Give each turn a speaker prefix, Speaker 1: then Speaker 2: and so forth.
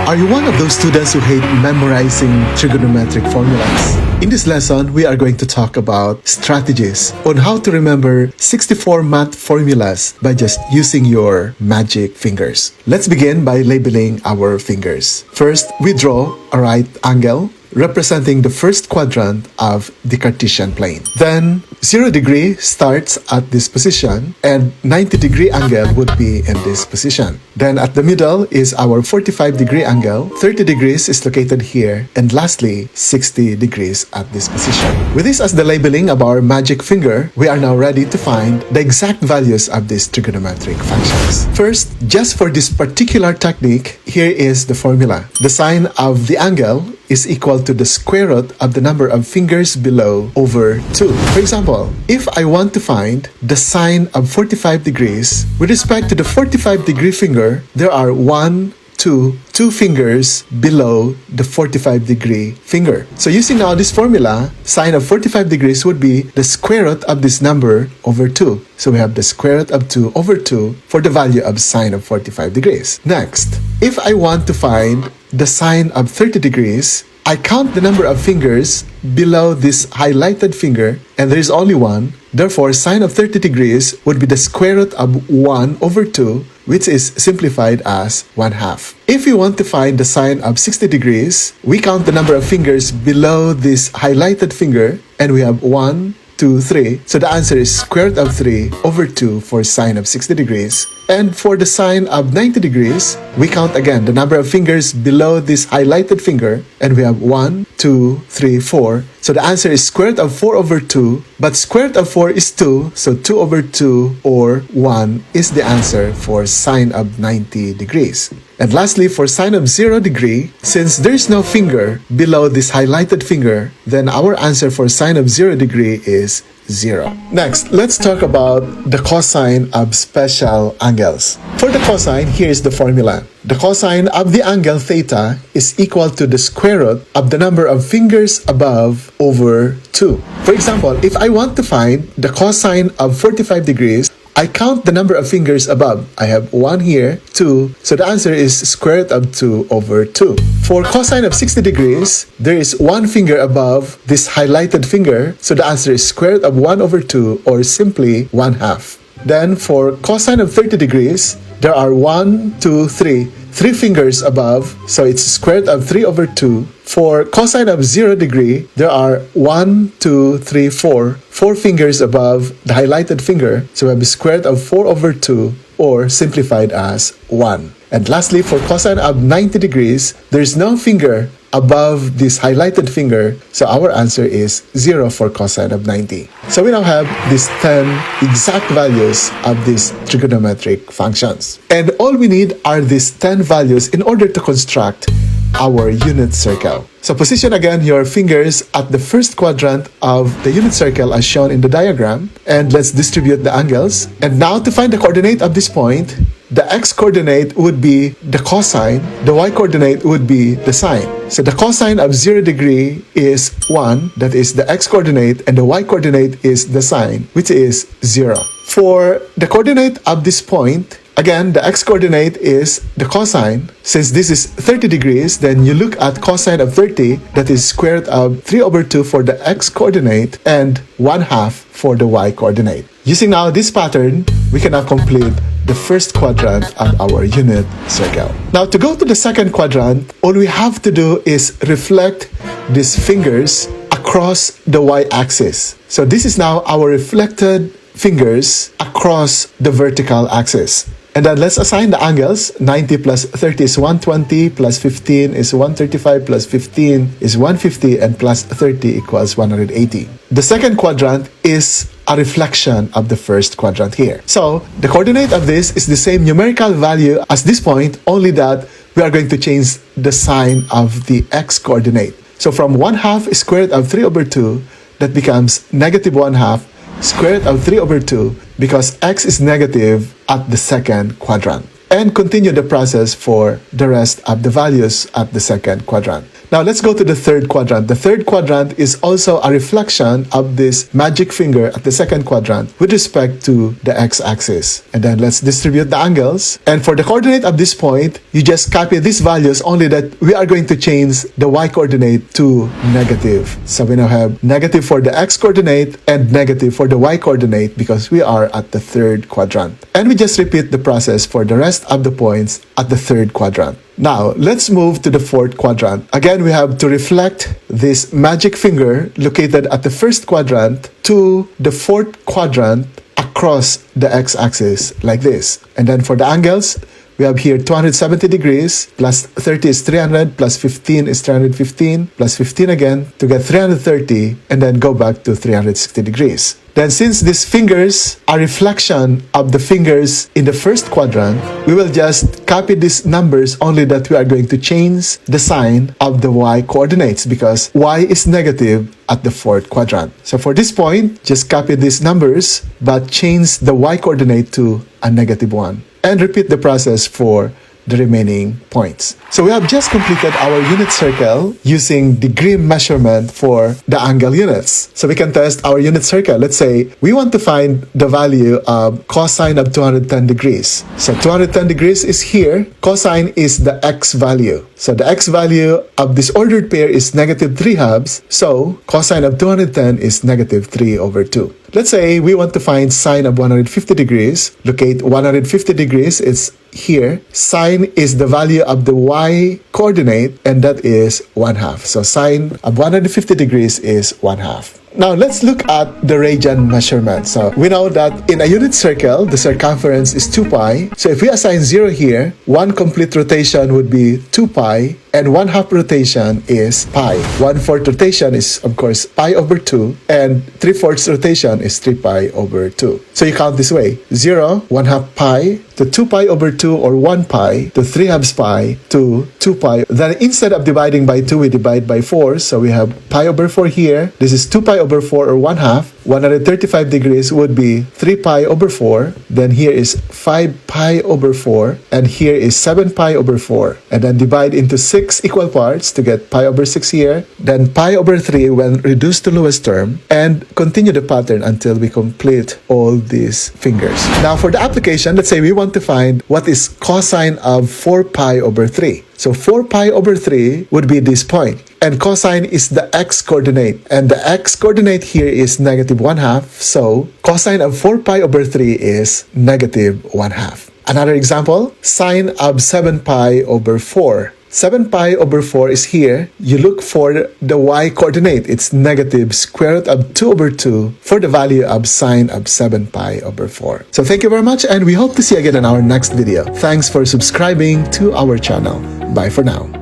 Speaker 1: Are you one of those students who hate memorizing trigonometric formulas? In this lesson, we are going to talk about strategies on how to remember 64 math formulas by just using your magic fingers. Let's begin by labeling our fingers. First, we draw a right angle representing the first quadrant of the Cartesian plane. Then, 0 degree starts at this position and 90 degree angle would be in this position. Then at the middle is our 45 degree angle, 30 degrees is located here, and lastly, 60 degrees at this position. With this as the labeling of our magic finger, we are now ready to find the exact values of these trigonometric functions. First, just for this particular technique, here is the formula. The sine of the angle is equal to the square root of the number of fingers below over 2. For example, if I want to find the sine of 45 degrees, with respect to the 45 degree finger, there are 2 fingers below the 45 degree finger. So using now this formula, sine of 45 degrees would be the square root of this number over 2. So we have the square root of 2 over 2 for the value of sine of 45 degrees. Next, if I want to find the sine of 30 degrees, I count the number of fingers below this highlighted finger, and there is only one. Therefore, sine of 30 degrees would be the square root of 1 over 2, which is simplified as 1/2. If we want to find the sine of 60 degrees, we count the number of fingers below this highlighted finger, and we have 1, 2, 3. So the answer is square root of 3 over 2 for sine of 60 degrees. And for the sine of 90 degrees, we count again the number of fingers below this highlighted finger, and we have 1, 2, 3, 4. So the answer is square root of 4 over 2, but square root of 4 is 2, so 2 over 2 or 1 is the answer for sine of 90 degrees. And lastly, for sine of 0 degree, since there is no finger below this highlighted finger, then our answer for sine of 0 degree is 0. Next, let's talk about the cosine of special angles. For the cosine, here is the formula. The cosine of the angle theta is equal to the square root of the number of fingers above over 2. For example, if I want to find the cosine of 45 degrees, I count the number of fingers above. I have 1 here, 2, so the answer is square root of 2 over 2. For cosine of 60 degrees, there is 1 finger above this highlighted finger, so the answer is square root of 1 over 2, or simply 1/2. Then for cosine of 30 degrees, there are 1, 2, 3 fingers above, so it's square root of 3 over 2. For cosine of 0 degree, there are 1, 2, 3, 4 fingers above the highlighted finger, so we have the square root of 4 over 2, or simplified as 1. And lastly, for cosine of 90 degrees, there is no finger above this highlighted finger, so our answer is 0 for cosine of 90. So we now have these 10 exact values of these trigonometric functions. And all we need are these 10 values in order to construct our unit circle. So position again your fingers at the first quadrant of the unit circle as shown in the diagram, and let's distribute the angles. And now to find the coordinate of this point, the x-coordinate would be the cosine, the y-coordinate would be the sine. So the cosine of 0 degree is 1, that is the x-coordinate, and the y-coordinate is the sine, which is 0. For the coordinate of this point, again, the x-coordinate is the cosine. Since this is 30 degrees, then you look at cosine of 30, that is square root of 3 over 2 for the x-coordinate and 1/2 for the y-coordinate. Using now this pattern, we can now complete the first quadrant of our unit circle. Now to go to the second quadrant, all we have to do is reflect these fingers across the y-axis. So this is now our reflected fingers across the vertical axis. And then let's assign the angles. 90 plus 30 is 120, plus 15 is 135, plus 15 is 150, and plus 30 equals 180. The second quadrant is a reflection of the first quadrant here. So the coordinate of this is the same numerical value as this point, only that we are going to change the sign of the x-coordinate. So from 1/2 square root of 3 over 2, that becomes negative 1/2 square root of 3 over 2, because x is negative at the second quadrant. And continue the process for the rest of the values at the second quadrant. Now let's go to the third quadrant. The third quadrant is also a reflection of this magic finger at the second quadrant with respect to the x-axis. And then let's distribute the angles. And for the coordinate of this point, you just copy these values, only that we are going to change the y-coordinate to negative. So we now have negative for the x-coordinate and negative for the y-coordinate because we are at the third quadrant. And we just repeat the process for the rest of the points at the third quadrant. Now, let's move to the fourth quadrant. Again, we have to reflect this magic finger located at the first quadrant to the fourth quadrant across the x-axis like this. And then for the angles, we have here 270 degrees, plus 30 is 300, plus 15 is 315, plus 15 again to get 330, and then go back to 360 degrees. Then since these fingers are reflection of the fingers in the first quadrant, we will just copy these numbers, only that we are going to change the sign of the y coordinates because y is negative at the fourth quadrant. So for this point, just copy these numbers but change the y coordinate to a -1 and repeat the process for the remaining points. So we have just completed our unit circle using degree measurement for the angle units. So we can test our unit circle. Let's say we want to find the value of cosine of 210 degrees. So 210 degrees is here. Cosine is the x value. So the x value of this ordered pair is -3/2. So cosine of 210 is -3/2. Let's say we want to find sine of 150 degrees. Locate 150 degrees is here. Sine is the value of the y coordinate, and that is 1/2. So sine of 150 degrees is 1/2. Now let's look at the radian measurement. So we know that in a unit circle, the circumference is 2 pi. So if we assign 0 here, one complete rotation would be 2 pi, and 1/2 rotation is pi. 1/4 rotation is, of course, pi over 2, and 3/4 rotation is 3 pi over 2. So you count this way: 0, 1/2 pi, to 2 pi over 2, or 1 pi, to 3/2 pi, to 2 pi. Then instead of dividing by 2, we divide by 4. So we have pi over 4 here. This is 2 pi over 4, or 1/2. 135 degrees would be 3 pi over 4. Then here is 5 pi over 4. And here is 7 pi over 4. And then divide into 6 equal parts to get pi over 6 here. Then pi over 3 when reduced to lowest term. And continue the pattern until we complete all these fingers. Now for the application, let's say we want to find what is cosine of 4 pi over 3. So 4 pi over 3 would be this point. And cosine is the x-coordinate. And the x-coordinate here is -1/2. So cosine of 4 pi over 3 is -1/2. Another example, sine of 7 pi over 4. 7 pi over 4 is here. You look for the y coordinate. It's -square root of 2 over 2 for the value of sine of 7 pi over 4. So thank you very much, and we hope to see you again in our next video. Thanks for subscribing to our channel. Bye for now.